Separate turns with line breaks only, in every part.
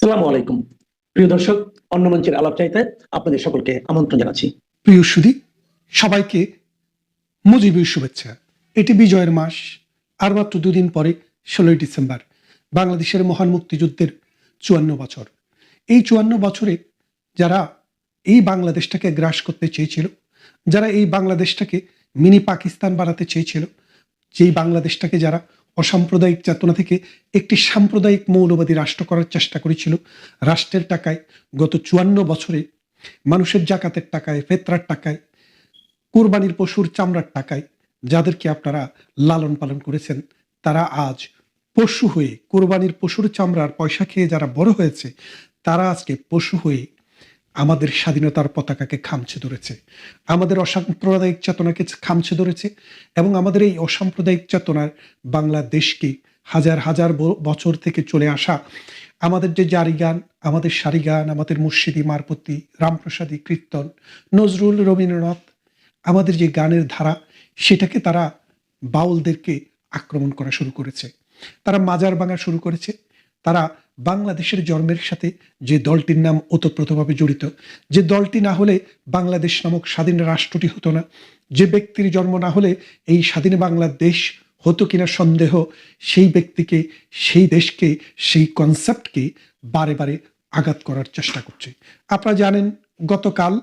আসসালামু আলাইকুম। প্রিয় দর্শক, অন্য মঞ্চের আলাপ চাইতে আপনাদের সকলকে আমন্ত্রণ জানাচ্ছি।
প্রিয় সুধী, সবাইকে মুজিবের শুভেচ্ছা। এটি বিজয়ের মাস। আর মাত্র দুদিন পরে 16ই ডিসেম্বর বাংলাদেশের মহান মুক্তিযুদ্ধের 54 বছর। এই 54 বছরে যারা এই বাংলাদেশটাকে গ্রাস করতে চেয়েছিল, যারা এই বাংলাদেশটাকে মিনি পাকিস্তান বানাতে চেয়েছিল, যেই বাংলাদেশটাকে যারা অসাম্প্রদায়িক চেতনা থেকে একটি সাম্প্রদায়িক মৌলবাদী রাষ্ট্র করার চেষ্টা করেছিল, রাষ্ট্রের টাকায় গত 54 বছরে মানুষের জাকাতের টাকায়, ফেতরার টাকায়, কোরবানির পশুর চামড়ার টাকায় যাদেরকে আপনারা লালন পালন করেছেন, তারা আজ পশু হয়ে, কোরবানির পশুর চামড়ার পয়সা খেয়ে যারা বড় হয়েছে, তারা আজকে পশু হয়ে আমাদের স্বাধীনতার পতাকাকে খামছে ধরেছে, আমাদের অসাম্প্রদায়িক চেতনাকে খামছে ধরেছে এবং আমাদের এই অসাম্প্রদায়িক চেতনার বাংলাদেশকে হাজার হাজার বছর থেকে চলে আসা আমাদের যে জারি গান, আমাদের সারি গান, আমাদের মুর্শিদি, মারপতি, রামপ্রসাদী, কীর্তন, নজরুল, রবীন্দ্রনাথ, আমাদের যে গানের ধারা, সেটাকে তারা বাউলদেরকে আক্রমণ করা শুরু করেছে, তারা মাজার ভাঙা শুরু করেছে। তারা বাংলাদেশের জন্মের সাথে যে দলটির নাম ওতপ্রোতভাবে জড়িত, যে দলটি না হলে বাংলাদেশ নামক স্বাধীন রাষ্ট্রটি হতো না, যে ব্যক্তির জন্ম না হলে এই স্বাধীন বাংলাদেশ হতো কিনা সন্দেহ, সেই ব্যক্তিকে, সেই দেশকে, সেই কনসেপ্টকে বারে বারে আঘাত করার চেষ্টা করছে। আপনারা জানেন, গতকাল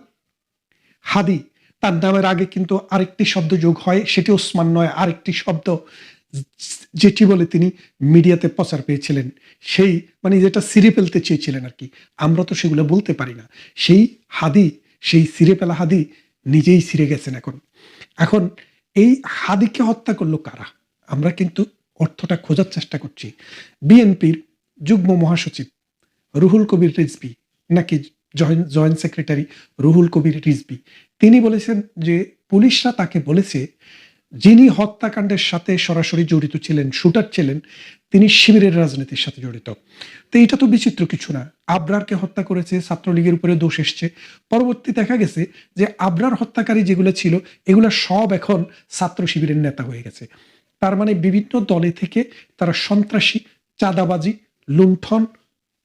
হাদি, তার নামের আগে কিন্তু আরেকটি শব্দ যোগ হয়, সেটি ওসমান নয়, আরেকটি শব্দ যেটি বলে তিনি মিডিয়াতে প্রচার পেয়েছিলেন, সেই মানে যেটা সিরে ফেলতে চেয়েছিলেন আর কি। আমরা তো সেগুলো বলতে পারি না। সেই হাদি, সেই সিরে ফেলা হাদি নিজেই সিরে গেছেন। এখন এখন এই হাদিকে হত্যা করলো কারা? আমরা কিন্তু অর্থটা খোঁজার চেষ্টা করছি। বিএনপির যুগ্ম মহাসচিব রুহুল কবির রিজভী, নাকি জয়েন্ট সেক্রেটারি রুহুল কবির রিজভী, তিনি বলেছেন যে পুলিশরা তাকে বলেছে যিনি হত্যাকাণ্ডের সাথে সরাসরি জড়িত ছিলেন, শুটার ছিলেন, তিনি শিবিরের রাজনীতির সাথে জড়িত। তো এটা তো বিচিত্র কিছু না। আবরারকে হত্যা করেছে, ছাত্রলীগের উপরে দোষ এসছে। পরবর্তী দেখা গেছে যে আবরার হত্যাকারী যেগুলো ছিল, এগুলো সব এখন ছাত্র শিবিরের নেতা হয়ে গেছে। তার মানে বিভিন্ন দলে থেকে তারা সন্ত্রাসী, চাঁদাবাজি, লুণ্ঠন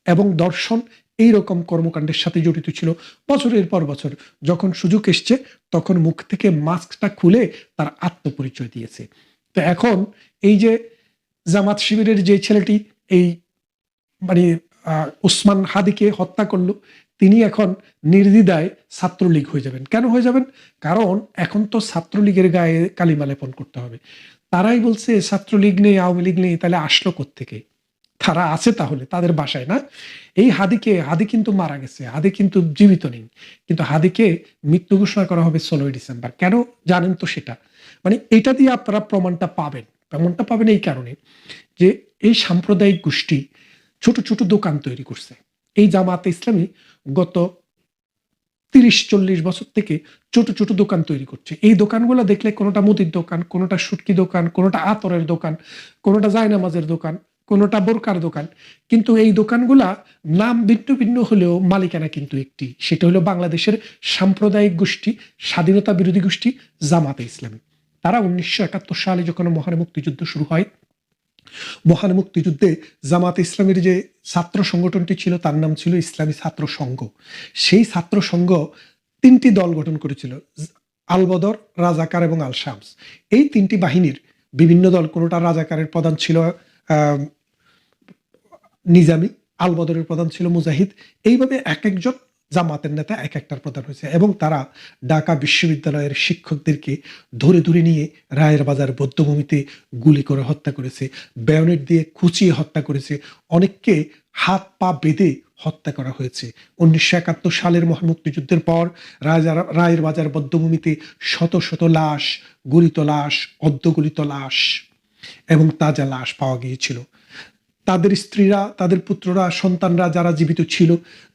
এবং দর্শন, এই রকম কর্মকাণ্ডের সাথে জড়িত ছিল বছরের পর বছর। যখন সুযোগ এসছে, তখন মুখ থেকে মাস্কটা খুলে তার আত্মপরিচয় দিয়েছে। তো এখন এই যে জামাত শিবিরের যে ছেলেটি এই মানে ওসমান হাদিকে হত্যা করলো, তিনি এখন নির্দ্বিধায় ছাত্রলীগ হয়ে যাবেন। কেন হয়ে যাবেন? কারণ এখন তো ছাত্রলীগের গায়ে কালিমা লেপন করতে হবে। তারাই বলছে ছাত্রলীগ নেই, আওয়ামী লীগ নেই, তাহলে আসলো কোত্থেকে? তারা আছে তাহলে তাদের বাসায় না? এই হাদি কিন্তু মারা গেছে, হাদি কিন্তু জীবিত নেই, কিন্তু হাদিকে মৃত্যু ঘোষণা করা হবে 16ই ডিসেম্বর। কেন জানেন তো সেটা? মানে এটা দিয়ে আপনারা প্রমাণটা পাবেন এই কারণে যে এই সাম্প্রদায়িক গোষ্ঠী ছোট ছোট দোকান তৈরি করছে। এই জামাতে ইসলামী গত 30-40 বছর থেকে ছোট ছোট দোকান তৈরি করছে। এই দোকানগুলো দেখলে কোনোটা মুদির দোকান, কোনোটা শুটকি দোকান, কোনোটা আতরের দোকান, কোনোটা জায়নামাজের দোকান, কোনোটা বোরকার দোকান, কিন্তু এই দোকানগুলা নাম ভিন্ন ভিন্ন হলেও মালিকানা কিন্তু একটি, সেটা হলো বাংলাদেশের সাম্প্রদায়িক গোষ্ঠী, স্বাধীনতা বিরোধী গোষ্ঠী জামাতে ইসলামী। তারা 1971 সালে যখন মহান মুক্তিযুদ্ধ শুরু হয়, মহান মুক্তিযুদ্ধে জামাতে ইসলামের যে ছাত্র সংগঠনটি ছিল, তার নাম ছিল ইসলামী ছাত্র সংঘ। সেই ছাত্র সংঘ 3টি দল গঠন করেছিল, আল বদর, রাজাকার এবং আল শামস। এই 3টি বাহিনীর বিভিন্ন দল, কোনোটা রাজাকারের প্রধান ছিল নিজামী, আল বদরের প্রধান ছিল মুজাহিদ। এইভাবে এক একজন জামাতের নেতা এক একটার প্রধান হয়েছে এবং তারা ঢাকা বিশ্ববিদ্যালয়ের শিক্ষকদেরকে ধরে ধরে নিয়ে রায়ের বাজার বধ্যভূমিতে গুলি করে হত্যা করেছে, বায়োনেট দিয়ে খুঁচিয়ে হত্যা করেছে, অনেককে হাত পা বেঁধে হত্যা করা হয়েছে। 1971 সালের মহান মুক্তিযুদ্ধের পর রায়ের বাজার বধ্যভূমিতে শত শত লাশ, গলিত লাশ, অর্ধগলিত লাশ এবং তাজা লাশ পাওয়া গিয়েছিল। তাদের স্ত্রীরা, তাদের পুত্ররা, সন্তানরা যারা জীবিত ছিল,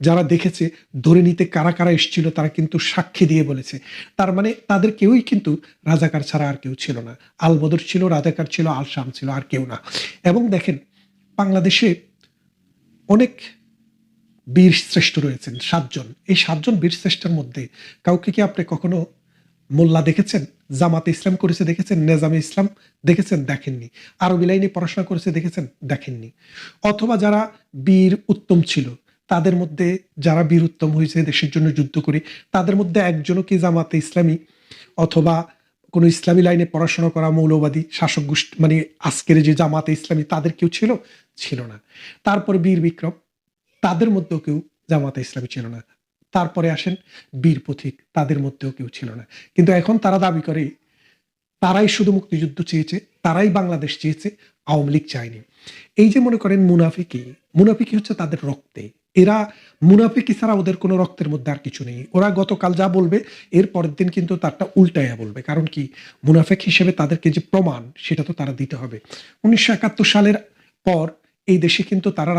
যারা দেখেছে, ধরে নিতে কারা কারা এসেছিল, তারা কিন্তু সাক্ষী দিয়ে বলেছে। তার মানে তাদের কেউই কিন্তু রাজাকার ছাড়া আর কেউ ছিল না। আল বদর ছিল, রাজাকার ছিল, আল শাম ছিল, আর কেউ না। এবং দেখেন, বাংলাদেশে অনেক বীর শ্রেষ্ঠ রয়েছেন, 7 জন। এই 7 জন বীর শ্রেষ্ঠের মধ্যে কাউকে কি আপনি কখনো মোল্লা দেখেছেন? জামাতে ইসলাম করেছে দেখেছেন? নেজামে ইসলাম দেখেছেন? দেখেননি। আরবি লাইনে পড়াশোনা করেছে দেখেছেন? দেখেননি। অথবা যারা বীর উত্তম ছিল, তাদের মধ্যে যারা বীরুত্তম হয়েছে দেশের জন্য যুদ্ধ করে, তাদের মধ্যে একজনও কি জামাতে ইসলামী অথবা কোনো ইসলামী লাইনে পড়াশোনা করা মৌলবাদী শাসক গোষ্ঠী, মানে আজকের যে জামাতে ইসলামী, তাদের কেউ ছিল? ছিল না। তারপরে বীর বিক্রম, তাদের মধ্যেও কেউ জামাতে ইসলামী ছিল না। তারপরে আসেন বীর পথিক, তাদের মধ্যেও কেউ ছিল না। কিন্তু এখন তারা দাবি করে তারাই শুধু মুক্তিযুদ্ধ চেয়েছে, তারাই বাংলাদেশ চেয়েছে, আওয়ামী লীগ চায়নি। এই যে মনে করেন মুনাফিকি, মুনাফিকি হচ্ছে তাদের রক্তে। এরা মুনাফিকি ছাড়া ওদের কোনো রক্তের মধ্যে আর কিছু নেই। ওরা গতকাল যা বলবে এর পরের দিন কিন্তু তারটা উল্টাইয়া বলবে। কারণ কি, মুনাফিক হিসেবে তাদেরকে যে প্রমাণ সেটা তো তারা দিতে হবে। 1971 সালের পর এই দেশে কিন্তু তারা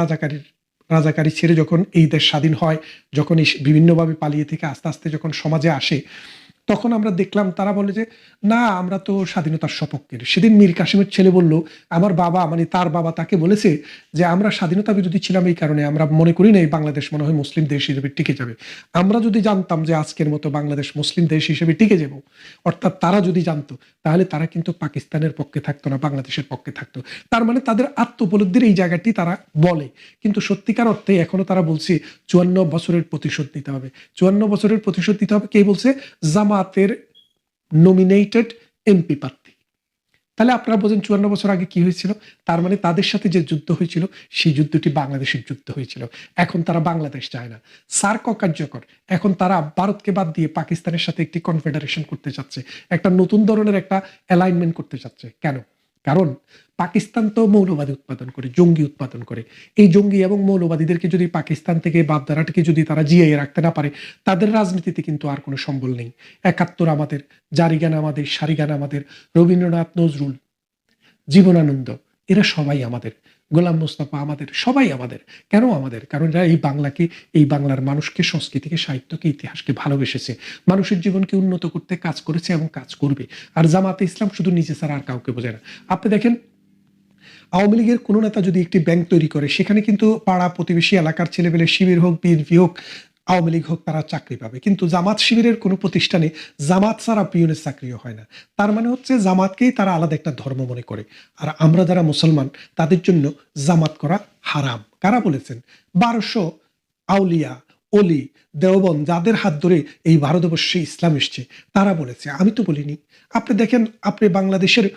রাজাকারী ছেড়ে যখন এই দেশ স্বাধীন হয়, যখন এই বিভিন্নভাবে পালিয়ে থেকে আস্তে আস্তে যখন সমাজে আসে, তখন আমরা দেখলাম তারা বলে যে না, আমরা তো স্বাধীনতার সপক্ষের। সেদিন মীর কাসেমের ছেলে বলল, আমার বাবা, মানে তার বাবা তাকে বলেছে যে আমরা স্বাধীনতা বিরোধী ছিলাম এই কারণে, আমরা মনে করি না এই বাংলাদেশ মনে হয় মুসলিম দেশ হিসেবে টিকে যাবে। আমরা যদি জানতাম যে আজকের মতো বাংলাদেশ মুসলিম দেশ হিসেবে টিকে যাব, অর্থাৎ তারা যদি জানতো, তাহলে তারা কিন্তু পাকিস্তানের পক্ষে থাকতো না, বাংলাদেশের পক্ষে থাকতো। তার মানে তাদের আত্মোপলব্ধির এই জায়গাটি তারা বলে, কিন্তু সত্যিকার অর্থে এখনো তারা বলছে 54 বছরের প্রতিশোধ নিতে হবে। 54 বছরের প্রতিশোধ নিতে হবে কে বলছে? জামাতের নমিনেটেড এমপি প্রার্থী। তাহলে আপনারা বোঝেন 54 বছর আগে কি হয়েছিল। তার মানে তাদের সাথে যে যুদ্ধ হয়েছিল সেই যুদ্ধটি বাংলাদেশের যুদ্ধ হয়েছিল। এখন তারা বাংলাদেশ চায় না, সার্ক অকার্যকর। এখন তারা ভারতকে বাদ দিয়ে পাকিস্তানের সাথে একটি কনফেডারেশন করতে চাচ্ছে, একটা নতুন ধরনের একটা অ্যালাইনমেন্ট করতে চাচ্ছে। কেন? কারণ পাকিস্তান তো মৌলবাদী উৎপাদন করে, জঙ্গি উৎপাদন করে। এই জঙ্গি এবং মৌলবাদীদেরকে যদি পাকিস্তান থেকে বাপদারাটাকে যদি তারা জিইয়ে রাখতে না পারে, তাদের রাজনীতিতে কিন্তু আর কোনো সম্বল নেই। 71 আমাদের, জারিগান আমাদের, সারিগান আমাদের, রবীন্দ্রনাথ, নজরুল, জীবনানন্দ, এরা সবাই আমাদের, গোলাম মোস্তফা আমাদের, সবাই আমাদের। কেন আমাদের? কারণ এরা এই বাংলাকে, এই বাংলার মানুষকে, সংস্কৃতিকে, সাহিত্যকে, ইতিহাসকে ভালোবেসেছে, মানুষের জীবনকে উন্নত করতে কাজ করেছে এবং কাজ করবে। আর জামাতে ইসলাম শুধু নিজে ছাড়া আর কাউকে বোঝে না। আপনি দেখেন, আওয়ামী লীগের কোনো নেতা যদি একটি ব্যাংক তৈরি করে, সেখানে কিন্তু পাড়া প্রতিবেশী এলাকার ছেলেবেলে, শিবির হোক, বিএনপি হোক, আওয়ামী লীগ হোক, তারা চাকরি পাবে। কিন্তু জামাত শিবিরের কোনো প্রতিষ্ঠানে জামাত ছাড়া পিয়নের চাকরিও হয় না। তার মানে হচ্ছে জামাতকেই তারা আলাদা একটা ধর্ম মনে করে। আর আমরা যারা মুসলমান, তাদের জন্য জামাত করা হারাম। কারা বলেছেন? 1200 আউলিয়া, অলি, দেওবন্দ, যাদের হাত ধরে এই ভারতবর্ষে ইসলাম এসছে, তারা বলেছে, আমি তো বলিনি। আপনি দেখেন, আপনি বাংলাদেশের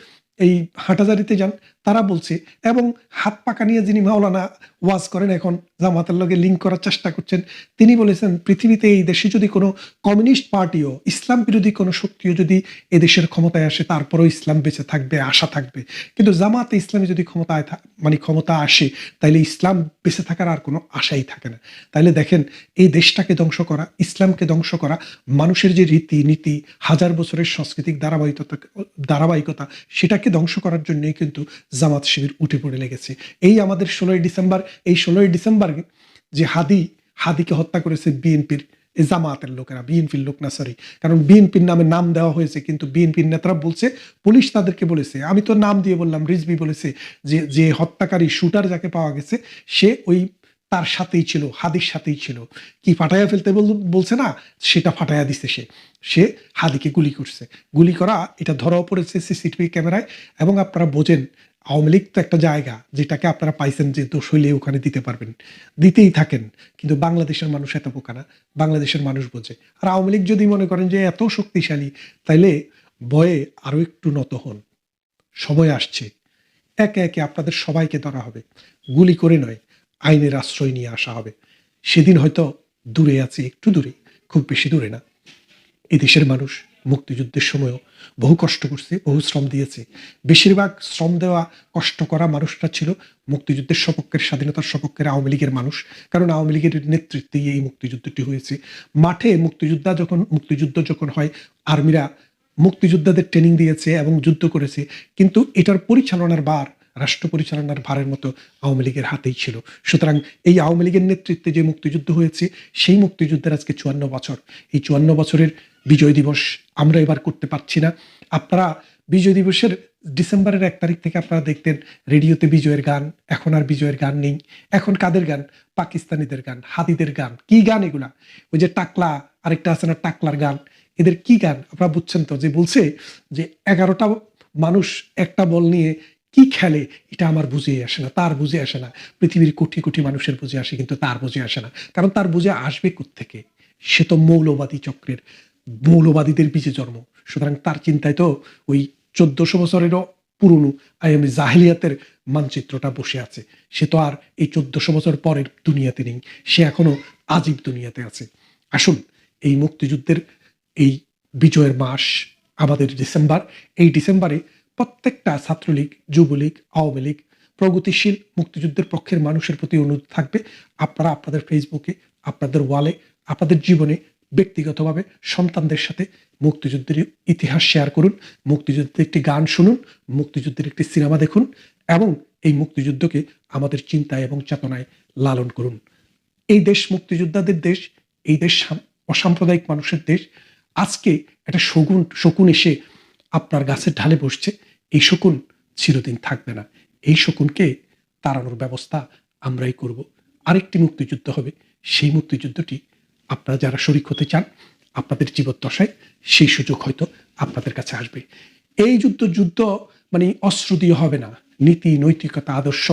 এই হাটাজারিতে যান, তারা বলছে। এবং হাত পাকা নিয়ে যিনি মাওলানা ওয়াজ করেন, এখন জামাতের লগে লিঙ্ক করার চেষ্টা করছেন, তিনি বলেছেন পৃথিবীতে এই দেশে যদি কোনো কমিউনিস্ট পার্টিও, ইসলাম বিরোধী কোনো শক্তিও যদি এদেশের ক্ষমতায় আসে, তারপরও ইসলাম বেঁচে থাকবে, আশা থাকবে। কিন্তু জামাতে ইসলামী যদি ক্ষমতা আসে, তাহলে ইসলাম বেঁচে থাকার আর কোনো আশাই থাকে না। তাহলে দেখেন, এই দেশটাকে ধ্বংস করা, ইসলামকে ধ্বংস করা, মানুষের যে রীতি নীতি, হাজার বছরের সাংস্কৃতিক ধারাবাহিকতা, সেটাকে ধ্বংস করার জন্যই কিন্তু জামাত শিবির উঠে পড়ে লেগেছে। এই আমাদের 16ই ডিসেম্বর, এই 16ই ডিসেম্বর যে হাদিকে হত্যা করেছে বিএনপির, জামাতের লোকেরা, বিএনপির লোক না, সরি, কারণ বিএনপির নামে নাম দেওয়া হয়েছে, কিন্তু বিএনপির নেতারা বলছে, পুলিশ তাদেরকে বলেছে, আমি তো নাম দিয়ে বললাম, রিজভি বলেছে যে যে হত্যাকারী, শুটার যাকে পাওয়া গেছে, সে ওই তার সাথেই ছিল, হাদির সাথেই ছিল। কি ফাটাইয়া ফেলতে বলছে না, সেটা ফাটাইয়া দিছে। সে হাদিকে গুলি করছে। গুলি করা এটা ধরাও পড়েছে সিসিটিভি ক্যামেরায়। এবং আপনারা বোঝেন, আওয়ামী লীগ তো একটা জায়গা যেটাকে আপনারা পাইছেন যে দোষ হইলে ওখানে দিতে পারবেন, দিতেই থাকেন। কিন্তু বাংলাদেশের মানুষ এত বোকা না, বাংলাদেশের মানুষ বোঝে। আর আওয়ামী লীগ যদি মনে করেন যে এত শক্তিশালী, তাইলে ভয়ে আরো একটু নত হন। সময় আসছে, একে একে আপনাদের সবাইকে ধরা হবে, গুলি করে নয়, আইনের আশ্রয় নিয়ে আসা হবে। সেদিন হয়তো দূরে আছে, একটু দূরে, খুব বেশি দূরে না। এদেশের মানুষ মুক্তিযুদ্ধের সময়ও বহু কষ্ট করছে, বহু শ্রম দিয়েছে। বেশিরভাগ শ্রম দেওয়া, কষ্ট করা মানুষরা ছিল মুক্তিযুদ্ধের সপক্ষের, স্বাধীনতার সপক্ষের আওয়ামী লীগের মানুষ। কারণ আওয়ামী লীগের নেতৃত্বেই এই মুক্তিযুদ্ধটি হয়েছে। মাঠে মুক্তিযুদ্ধ যখন হয়, আর্মিরা মুক্তিযোদ্ধাদের ট্রেনিং দিয়েছে এবং যুদ্ধ করেছে, কিন্তু এটার পরিচালনার ভার, রাষ্ট্র পরিচালনার ভারের মতো আওয়ামী লীগের হাতেই ছিল। সুতরাং এই আওয়ামী লীগের নেতৃত্বে যে মুক্তিযুদ্ধ হয়েছে, সেই মুক্তিযুদ্ধের আজকে 54 বছর। এই 54 বছরের বিজয় দিবস আমরা এবার করতে পারছি না। আপনারা বিজয় দিবসের ডিসেম্বরের 1 তারিখ থেকে আপনারা দেখতেন রেডিওতে বিজয়ের গান, এখন আর বিজয়ের গান নেই। এখন কাদের গান? পাকিস্তানিদের গান, হাদিদের গান। কি গান এগুলা? ওই যে টাকলা, আরেকটা আছে না, টাকলার গান। এদের কি গান আপনারা বুঝছেন তো? যে বলছে যে 11টা মানুষ একটা বল নিয়ে কি খেলে এটা আমার বুঝে আসে না, তার বুঝে আসে না। পৃথিবীর কোটি কোটি মানুষের বুঝে আসে, কিন্তু তার বুঝে আসে না। কারণ তার বুঝে আসবে কোত্থেকে? সে তো মৌলবাদী চক্রের, মৌলবাদীদের বীজে জন্ম। সুতরাং তার চিন্তায় তো ওই 1400 বছরেরও পুরনো আয়ামী জাহিলিয়াতের মানচিত্রটা বসে আছে। সে তো আর এই 1400 বছর পরের দুনিয়াতে নেই, সে এখনো আজীব দুনিয়াতে আছে। আসুন, এই মুক্তিযুদ্ধের এই বিজয়ের মাস আমাদের ডিসেম্বর, এই ডিসেম্বরে প্রত্যেকটা ছাত্রলীগ, যুবলীগ, আওয়ামী লীগ, প্রগতিশীল মুক্তিযুদ্ধের পক্ষের মানুষের প্রতি অনুরোধ থাকবে, আপনারা আপনাদের ফেসবুকে, আপনাদের ওয়ালে, আপনাদের জীবনে ব্যক্তিগতভাবে সন্তানদের সাথে মুক্তিযুদ্ধের ইতিহাস শেয়ার করুন, মুক্তিযুদ্ধের একটি গান শুনুন, মুক্তিযুদ্ধের একটি সিনেমা দেখুন এবং এই মুক্তিযুদ্ধকে আমাদের চিন্তায় এবং চেতনায় লালন করুন। এই দেশ মুক্তিযোদ্ধাদের দেশ, এই দেশ অসাম্প্রদায়িক মানুষের দেশ। আজকে একটা শকুন এসে আপনার গাছের ঢালে বসছে, এই শকুন চিরদিন থাকবে না। এই শকুনকে তাড়ানোর ব্যবস্থা আমরাই করব। আরেকটি মুক্তিযুদ্ধ হবে, সেই মুক্তিযুদ্ধটি আপনারা যারা শরিক হতে চান, আপনাদের জীবদ্দশায় সেই সুযোগ হয়তো আপনাদের কাছে আসবে। এই যুদ্ধ মানে অস্ত্র দিয়ে হবে না, নীতি, নৈতিকতা, আদর্শ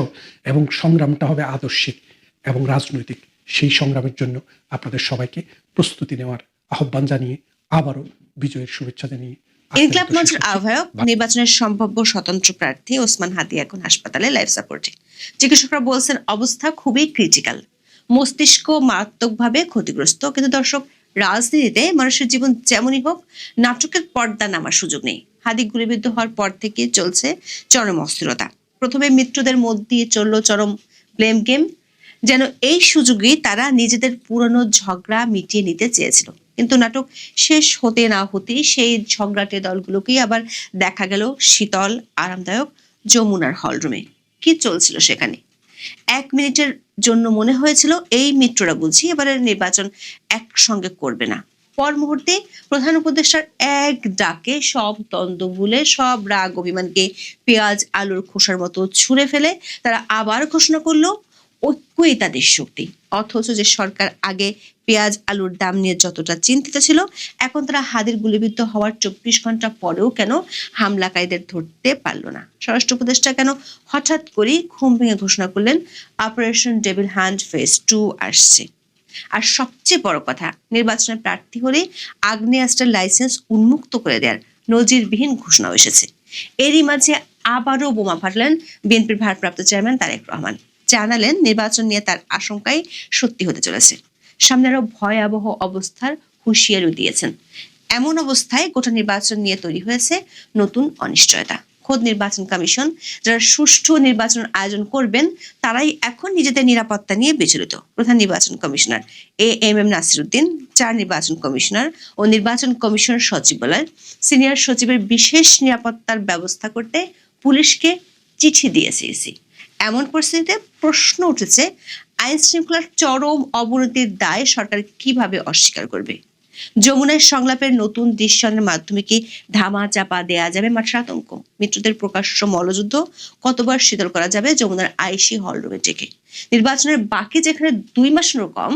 এবং সংগ্রামটা হবে আদর্শিক এবং রাজনৈতিক। সেই সংগ্রামের জন্য আপনাদের সবাইকে প্রস্তুতি নেওয়ার আহ্বান জানিয়ে আবারও বিজয়ের শুভেচ্ছা জানিয়ে
ইনকিলাব মঞ্চের আহ্বায়ক নির্বাচনের সম্ভাব্য স্বতন্ত্র প্রার্থী ওসমান হাদি এখন হাসপাতালে লাইফ সাপোর্টে। চিকিৎসকরা বলছেন অবস্থা খুবই ক্রিটিক্যাল, মস্তিষ্ক মারাত্মকভাবে ক্ষতিগ্রস্ত। কিন্তু দর্শক, রাজনীতিতে মানুষের জীবন যেমনই হোক, নাটকের পর্দা নামার সুযোগ নেই। হাদি গুলিবিদ্ধ হওয়ার পর থেকে চলছে চরম অস্থিরতা। প্রথমে মিত্রদের মধ্যে দিয়ে চলল চরম ব্লেম গেম, যেন এই সুযোগেই তারা নিজেদের পুরনো ঝগড়া মিটিয়ে নিতে চেয়েছিল। কিন্তু নাটক শেষ হতে না হতেই সেই ঝগড়াটে দলগুলোকেই আবার দেখা গেল শীতল আরামদায়ক যমুনার হলরুমে। কি চলছিল সেখানে? 1 মিনিটের জন্য মনে হয়েছিল এই মিত্ররা বুঝি এবারের নির্বাচন একসঙ্গে করবে না। পর মুহূর্তে প্রধান উপদেষ্টার এক ডাকে সব দ্বন্দ্ব ভুলে, সব রাগ অভিমানকে পেঁয়াজ আলুর খোসার মতো ছুঁড়ে ফেলে তারা আবার ঘোষণা করলো ঐক্যই তাদের শক্তি। অথচ যে সরকার আগে পেঁয়াজ আলুর দাম নিয়ে যতটা চিন্তিত ছিল, এখন তারা হাদির গুলিবিদ্ধ হওয়ার 24 ঘন্টা পরেও কেন হামলাকারীদের ধরতে পারল না? স্বরাষ্ট্র উপদেষ্টা কেন হঠাৎ করেই ঘুম ভেঙে ঘোষণা করলেন অপারেশন ডেভিল হ্যান্ড ফেজ 2 আসছে? আর সবচেয়ে বড় কথা, নির্বাচনের প্রার্থী হলে আগ্নেয়াস্ত্রের লাইসেন্স উন্মুক্ত করে দেওয়ার নজিরবিহীন ঘোষণা এসেছে। এরই মাঝে আবারও বোমা ফাটলেন বিএনপির ভারপ্রাপ্ত চেয়ারম্যান তারেক রহমান। জানালেন নির্বাচন নিয়ে তার আশঙ্কাই সত্যি হতে চলেছে। সামনে আরো ভয়াবহ অবস্থার হুঁশিয়ারিও দিয়েছেন। এমন অবস্থায় গোটা নির্বাচন নিয়ে তৈরি হয়েছে নতুন অনিশ্চয়তা। খোদ নির্বাচন কমিশন, যারা সুষ্ঠু নির্বাচন আয়োজন করবেন, তারাই এখন নিজেদের নিরাপত্তা নিয়ে বিচলিত। প্রধান নির্বাচন কমিশনার AM নাসিরউদ্দিন, 4 নির্বাচন কমিশনার ও নির্বাচন কমিশন সচিবালয়ের সিনিয়র সচিবের বিশেষ নিরাপত্তার ব্যবস্থা করতে পুলিশকে চিঠি দিয়েছে ইসি। এমন পরিস্থিতিতে প্রশ্ন উঠেছে, আইন শৃঙ্খলার চরম অবনতির দায় সরকার কিভাবে অস্বীকার করবে? যমুনায় সংলাপের নতুন দৃশ্যের মাধ্যমে কি ধামা চাপা দেয়া যাবে মাঠের আতঙ্ক? মিত্রদের প্রকাশ্য মল্লযুদ্ধ কতবার শীতল করা যাবে যমুনার আইসি হলরুমে ডেকে? নির্বাচনের বাকি যেখানে 2 মাসেরও কম,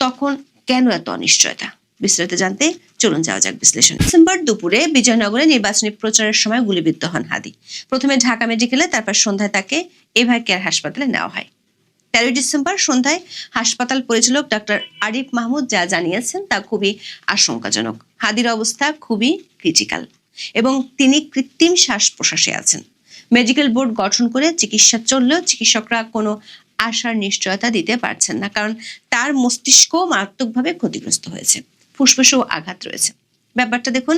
তখন কেন এত অনিশ্চয়তা? বিস্তারিত জানতে চলুন যাওয়া যাক বিশ্লেষণ। ডিসেম্বর দুপুরে বিজয়নগরে নির্বাচনী প্রচারের সময় গুলিবিদ্ধ হন হাদি। প্রথমে ঢাকা মেডিকেলে, তারপর সন্ধ্যায় তাকে এভার কেয়ার হাসপাতালে নেওয়া হয়। 13 ডিসেম্বর সন্ধ্যায় হাসপাতাল পরিচালক ডাক্তার আরিফ মাহমুদ যা জানিয়েছেন তা খুবই আশঙ্কাজনক। হাদির অবস্থা খুবই ক্রিটিক্যাল এবং তিনি কৃত্রিম শ্বাস প্রশ্বাসে আছেন। মেডিকেল বোর্ড গঠন করে চিকিৎসা চললেও চিকিৎসকরা কোনো আশার নিশ্চয়তা দিতে পারছেন না, কারণ তার মস্তিষ্ক মারাত্মকভাবে ক্ষতিগ্রস্ত হয়েছে, ফুসফুসেও আঘাত রয়েছে। ব্যাপারটা দেখুন,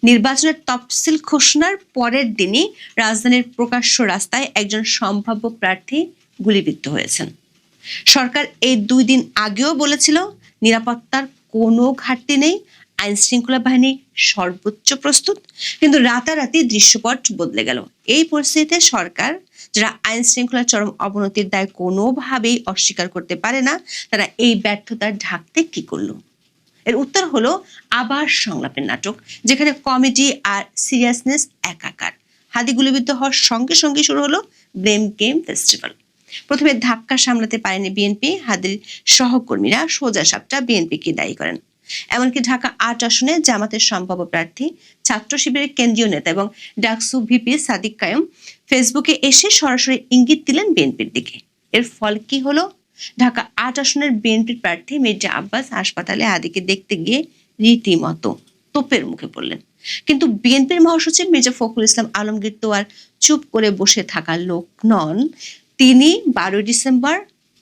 নির্বাচনের তফসিল ঘোষণার পরের দিনই রাজধানীর প্রকাশ্য রাস্তায় একজন সম্ভাব্য প্রার্থী গুলিবিদ্ধ হয়েছেন। সরকার এই 2 দিন আগেও বলেছিল নিরাপত্তার কোনো ঘাটতি নেই, আইন শৃঙ্খলা বাহিনী সর্বোচ্চ প্রস্তুত। কিন্তু রাতারাতি দৃশ্যপট বদলে গেল। এই পরিস্থিতিতে সরকার, যারা আইন শৃঙ্খলার চরম অবনতির দায় কোনোভাবেই অস্বীকার করতে পারে না, তারা এই ব্যর্থতা ঢাকতে কি করলো? এর উত্তর হলো আবার সংলাপের নাটক, যেখানে কমেডি আর সিরিয়াসনেস একাকার। হাদি গুলিবিদ্ধ হওয়ার সঙ্গে সঙ্গে শুরু হলো ব্লেম গেম ফেস্টিভ্যাল। প্রথমে ধাক্কা সামলাতে পারেনি বিএনপি, হাদির সহকর্মীরা সোজা সাপটা বিএনপিকে দায়ী করেন। এমনকি ঢাকা ৮ আসনে জামাতের সম্ভাব্য প্রার্থী ছাত্র শিবিরের কেন্দ্রীয় নেতা এবং ডাকসু ভিপি সাদিক কায়েম ফেসবুকে এসে সরাসরি ইঙ্গিত দিলেন বিএনপির দিকে। এর ফল কি হলো? ঢাকা ৮ আসনের বিএনপির প্রার্থী মির্জা আব্বাস হাসপাতালে হাদিকে দেখতে গিয়ে রীতিমতো তোপের মুখে পড়লেন। কিন্তু বিএনপির মহাসচিব মির্জা ফখরুল ইসলাম আলমগীর তো আর চুপ করে বসে থাকা লোক নন। তিনি ১২ ডিসেম্বর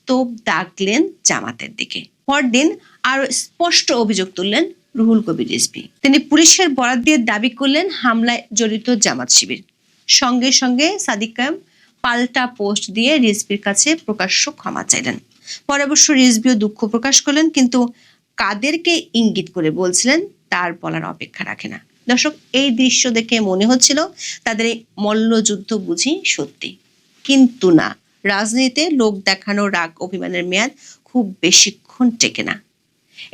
তোপ দাগলেন জামাতের দিকে। পরদিন আরো স্পষ্ট অভিযোগ তুললেন রুহুল কবির রিজভী। তিনি পুলিশের বরাত দিয়ে দাবি করলেন হামলায় জড়িত জামাত শিবির। সঙ্গে সঙ্গে সাদিক কায়েম পাল্টা পোস্ট দিয়ে রিজভীর কাছে প্রকাশ্য ক্ষমা চাইলেন। পরে অবশ্য রিজভীও দুঃখ প্রকাশ করলেন, কিন্তু কাদেরকে ইঙ্গিত করে বলছিলেন তার বলার অপেক্ষা রাখে না। দর্শক, এই দৃশ্য দেখে মনে হচ্ছিল তাদের এই মল্লযুদ্ধ বুঝি সত্যি, কিন্তু না। রাজনীতিতে লোক দেখানো রাগ অভিমানের মেয়াদ খুব বেশিক্ষণ টেকে না।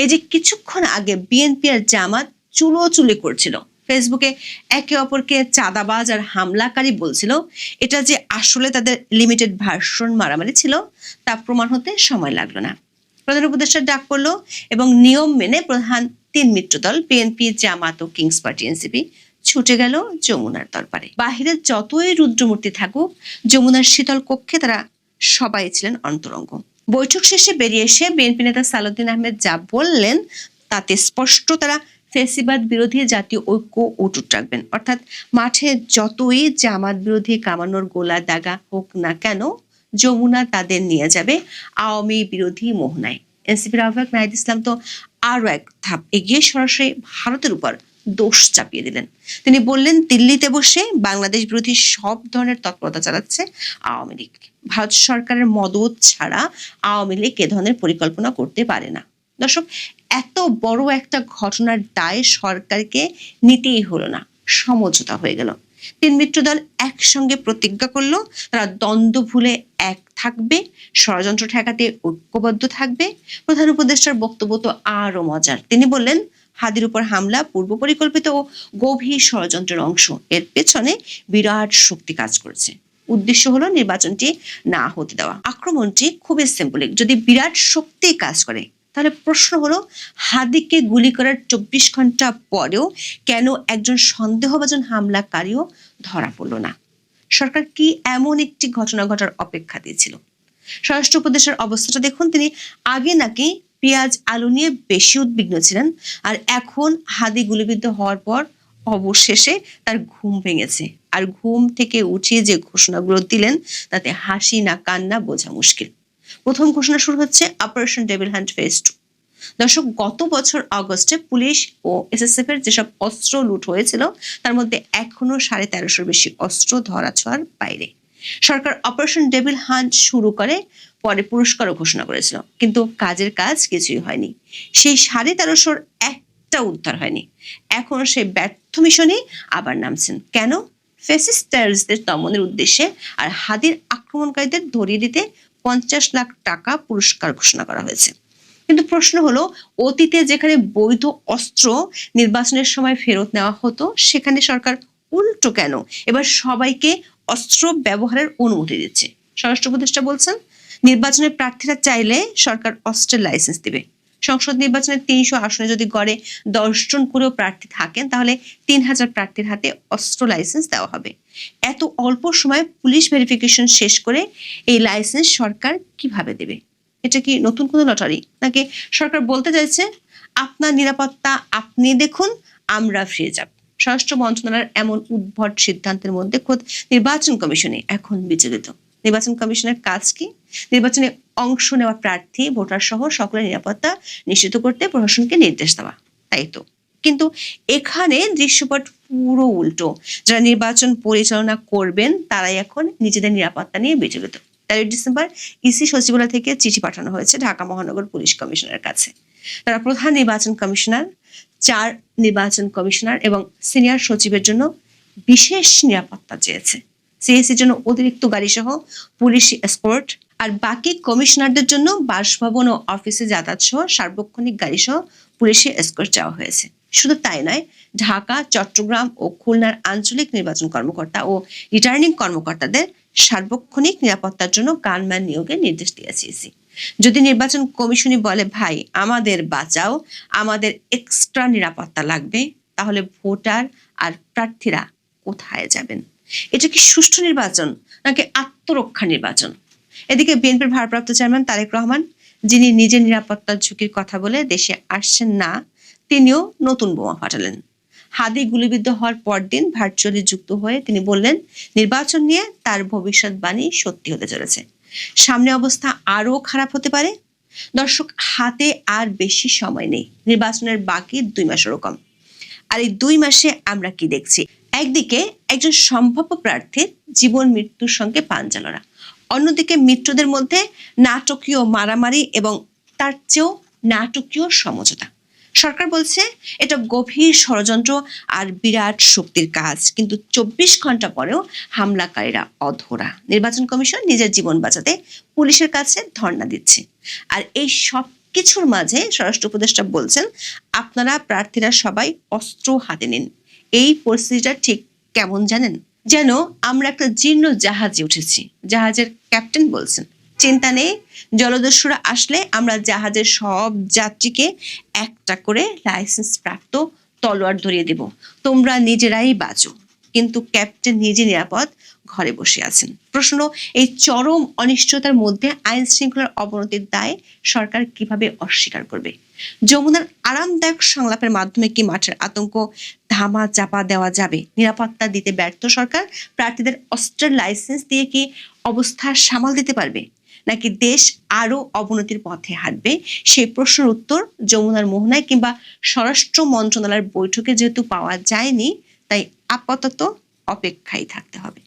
এই যে কিছুক্ষণ আগে বিএনপি আর জামাত চুলোচুলি করছিল, ফেসবুকে একে অপরকে চাঁদাবাজ আর হামলাকারী বলছিল, এটা যে আসলে তাদের লিমিটেড ভার্সন মারামারি ছিল তা প্রমাণ হতে সময় লাগলো না। প্রধান উপদেষ্টার ডাক পড়লো এবং নিয়ম মেনে প্রধান ৩ মিত্রদল বিএনপি, জামাত ও কিংস পার্টি এনসিপি ছুটে গেল যমুনার দরবারে। বাহিরে যতই রুদ্রমূর্তি থাকুক, যমুনার শীতল কক্ষে তারা সবাই ছিলেন অন্তরঙ্গ। বৈঠক শেষে বেরিয়ে এসে বিএনপি নেতা সালাউদ্দিন আহমেদ যা বললেন তাতে স্পষ্ট তারা ফ্যাসিবাদ বিরোধী জাতীয় ঐক্য অটুট রাখবেন। অর্থাৎ মাঠে যতই জামাত বিরোধী কামানোর গোলা দাগা হোক না কেন, যমুনা তাদের নিয়ে যাবে আওয়ামী বিরোধী মোহনায়। এনসিপির আহ্বায়ক নাহিদ ইসলাম তো আরো এক ধাপ এগিয়ে সরাসরি ভারতের উপর দোষ চাপিয়ে দিলেন। তিনি বললেন, দিল্লিতে বসে বাংলাদেশ বিরোধী সব ধরনের তৎপরতা চালাচ্ছে আওয়ামী লীগ। ভারত সরকারের মদত ছাড়া আওয়ামী লীগ এ ধরনের পরিকল্পনা করতে পারে না। দর্শক, এত বড় একটা ঘটনার দায় সরকারকে নিতেই হলো না, সমঝোতা হয়ে গেল। ৩ মিত্রদল একসঙ্গে প্রতিজ্ঞা করলো তারা দ্বন্দ্ব ভুলে এক থাকবে, ষড়যন্ত্র ঠেকাতে ঐক্যবদ্ধ থাকবে। প্রধান উপদেষ্টার বক্তব্য তো আরো মজার। তিনি বললেন, হাদির উপর হামলা পূর্ব পরিকল্পিত ও গভীর ষড়যন্ত্রের অংশ। এর পেছনে বিরাট শক্তি কাজ করছে। উদ্দেশ্য হলো নির্বাচনটি না হতে দেওয়া। আক্রমণটি খুবই সিম্বলিক। যদি বিরাট শক্তি কাজ করে, তাহলে প্রশ্ন হলো, হাদিকে গুলি করার ২৪ ঘন্টা পরেও কেন একজন সন্দেহভাজন হামলাকারীও ধরা পড়লো না? সরকার কি এমন একটি ঘটনা ঘটার অপেক্ষা দিয়েছিল? স্বরাষ্ট্র উপদেষ্টার অবস্থাটা দেখুন। তিনি আগে নাকি পেঁয়াজ আলু নিয়ে বেশি উদ্বিগ্ন ছিলেন, আর এখন হাদি গুলিবিদ্ধ হওয়ার পর অবশেষে তার ঘুম ভেঙেছে। আর ঘুম থেকে উঠিয়ে যে ঘোষণাগুলো দিলেন তাতে হাসি না কান্না বোঝা মুশকিল। প্রথম ঘোষণা শুরু হচ্ছে অপারেশন ডেভিল হান্ট ফেজ 2। দর্শক, গত বছর অগস্টে পুলিশ ও এসএসএফ এর যেসব অস্ত্র লুট হয়েছিল তার মধ্যে এখনো ১৩৫০ বেশি অস্ত্র ধরাছোঁয়ার বাইরে। সরকার অপারেশন ডেভিল হান্ট শুরু করে, পরে পুরস্কারও ঘোষণা করেছিল, কিন্তু কাজের কাজ কিছুই হয়নি। সেই ১৩৫০-র একটা উদ্ধার হয়নি। এখন সেই ব্যর্থ মিশনে আবার নামছেন। কেন? ফ্যাসিস্ট টেররিস্টদের দমনের উদ্দেশ্যে আর হাদির আক্রমণকারীদের ধরিয়ে দিতে ৫০ লাখ টাকা পুরস্কার ঘোষণা করা হয়েছে। কিন্তু প্রশ্ন হলো, অতীতে যেখানে বৈধ অস্ত্র নির্বাচনের সময় ফেরত নেওয়া হতো, সেখানে সরকার উল্টো কেন এবার সবাইকে অস্ত্র ব্যবহারের অনুমতি দিচ্ছে? স্বরাষ্ট্র উপদেষ্টা বলছেন, নির্বাচনের প্রার্থীরা চাইলে সরকার অস্ত্রের লাইসেন্স দিবে। সংসদ নির্বাচনের ৩০০ আসনে যদি গড়ে ১০ জন করেও প্রার্থী থাকেন, তাহলে ৩,০০০ প্রার্থীর হাতে অস্ত্র লাইসেন্স দেওয়া হবে। এত অল্প সময়ে পুলিশ ভেরিফিকেশন শেষ করে এই লাইসেন্স সরকার কিভাবে দেবে? এটা কি নতুন কোনো লটারি? নাকি সরকার বলতে চাইছে, আপনার নিরাপত্তা আপনি দেখুন, আমরা ফিরে যাব? স্বরাষ্ট্র মন্ত্রণালয়ের এমন উদ্ভট সিদ্ধান্তের মধ্যে খোদ নির্বাচন কমিশনে এখন বিচলিত। নির্বাচন কমিশনের কাজ কি? নির্বাচনে অংশ নেওয়া প্রার্থী, ভোটার সহ সকলের নিরাপত্তা নিশ্চিত করতে প্রশাসনকে নির্দেশ দেওয়া, তাই তো। কিন্তু এখানে দৃশ্যপট পুরো উল্টো। যারা নির্বাচন পরিচালনা করবেন তারাই এখন নিজেদের নিরাপত্তা নিয়ে বিচলিত। ১৩ ডিসেম্বর ইসি সচিবালয় থেকে চিঠি পাঠানো হয়েছে ঢাকা মহানগর পুলিশ কমিশনারের কাছে। তারা প্রধান নির্বাচন কমিশনার, ৪ নির্বাচন কমিশনার এবং সিনিয়র সচিবের জন্য বিশেষ নিরাপত্তা চেয়েছে। সিএসির জন্য অতিরিক্ত গাড়ি সহ পুলিশ এসকর্ট, আর বাকি কমিশনারদের জন্য বাসভবন ও অফিসে যাতায়াত সহ সার্বক্ষণিক গাড়ি সহ পুলিশি এসকর্ট চাওয়া হয়েছে। শুধু তাই নয়, ঢাকা, চট্টগ্রাম ও খুলনার আঞ্চলিক নির্বাচন কর্মকর্তা ও রিটার্নিং কর্মকর্তাদের সার্বক্ষণিক নিরাপত্তার জন্য গানম্যান নিয়োগের নির্দেশ দিয়েছে ইসি। যদি নির্বাচন কমিশনই বলে ভাই আমাদের বাঁচাও, আমাদের এক্সট্রা নিরাপত্তা লাগবে, তাহলে ভোটার আর প্রার্থীরা কোথায় যাবেন? এটা কি সুষ্ঠু নির্বাচন নাকি আত্মরক্ষা নির্বাচন? এদিকে বিএনপির ভারপ্রাপ্ত চেয়ারম্যান তারেক রহমান, যিনি নিজের নিরাপত্তার ঝুঁকির কথা বলে দেশে আসছেন না, তিনিও নতুন বোমা ফাটালেন। হাদি গুলিবিদ্ধ হওয়ার পরদিন ভার্চুয়ালি যুক্ত হয়ে তিনি বললেন, নির্বাচন নিয়ে তার ভবিষ্যৎবাণী সত্যি হতে চলেছে, সামনে অবস্থা আরো খারাপ হতে পারে। দর্শক, হাতে আর বেশি সময় নেই, নির্বাচনের বাকি 2 মাসেরও কম। আর এই 2 মাসে আমরা কি দেখছি? একদিকে একজন সম্ভাব্য প্রার্থীর জীবন মৃত্যুর সঙ্গে পাঞ্জা লড়া, অন্যদিকে মিত্রদের মধ্যে নাটকীয় মারামারি এবং তার চেয়েও নাটকীয় সমঝোতা। সরকার বলছে এটা গভীর ষড়যন্ত্র আর বিরাট শক্তির কাজ, কিন্তু 24 ঘন্টা পরেও হামলাকারীরা অধরা। নির্বাচন কমিশন নিজের জীবন বাঁচাতে পুলিশের কাছে ধর্ণা দিচ্ছে। আর এই সব কিছুর মাঝে স্বরাষ্ট্র উপদেষ্টা বলছেন, আপনারা প্রার্থীরা সবাই অস্ত্র হাতে নিন। এই পরিস্থিতিটা ঠিক কেমন জানেন? যেন আমরা একটা জীর্ণ জাহাজে উঠেছি। জাহাজের ক্যাপ্টেন বলছেন, চিন্তা নেই, জলদস্যুরা আসলে আমরা জাহাজের সব যাত্রীকে একটা করে লাইসেন্স প্রাপ্ত তলোয়ার ধরিয়ে দেব, তোমরা নিজেরাই বাঁচো। কিন্তু ক্যাপ্টেন নিজে নিরাপদ ঘরে বসে আছেন। প্রশ্ন, এই চরম অনিশ্চয়তার মধ্যে আইন শৃঙ্খলার অবনতির দায় সরকার কিভাবে অস্বীকার করবে? যমুনার আরামদায়ক সংলাপের মাধ্যমে কি মাঠের আতঙ্ক ধামা চাপা দেওয়া যাবে? নিরাপত্তা দিতে ব্যর্থ সরকার প্রার্থীদের অস্ত্রের লাইসেন্স দিয়ে কি অবস্থা সামাল দিতে পারবে, নাকি দেশ আরো অবনতির পথে হাঁটবে? সেই প্রশ্নের উত্তর যমুনার মোহনায় কিংবা স্বরাষ্ট্র মন্ত্রণালয়ের বৈঠকে যেহেতু পাওয়া যায়নি, তাই আপাতত অপেক্ষায় থাকতে হবে।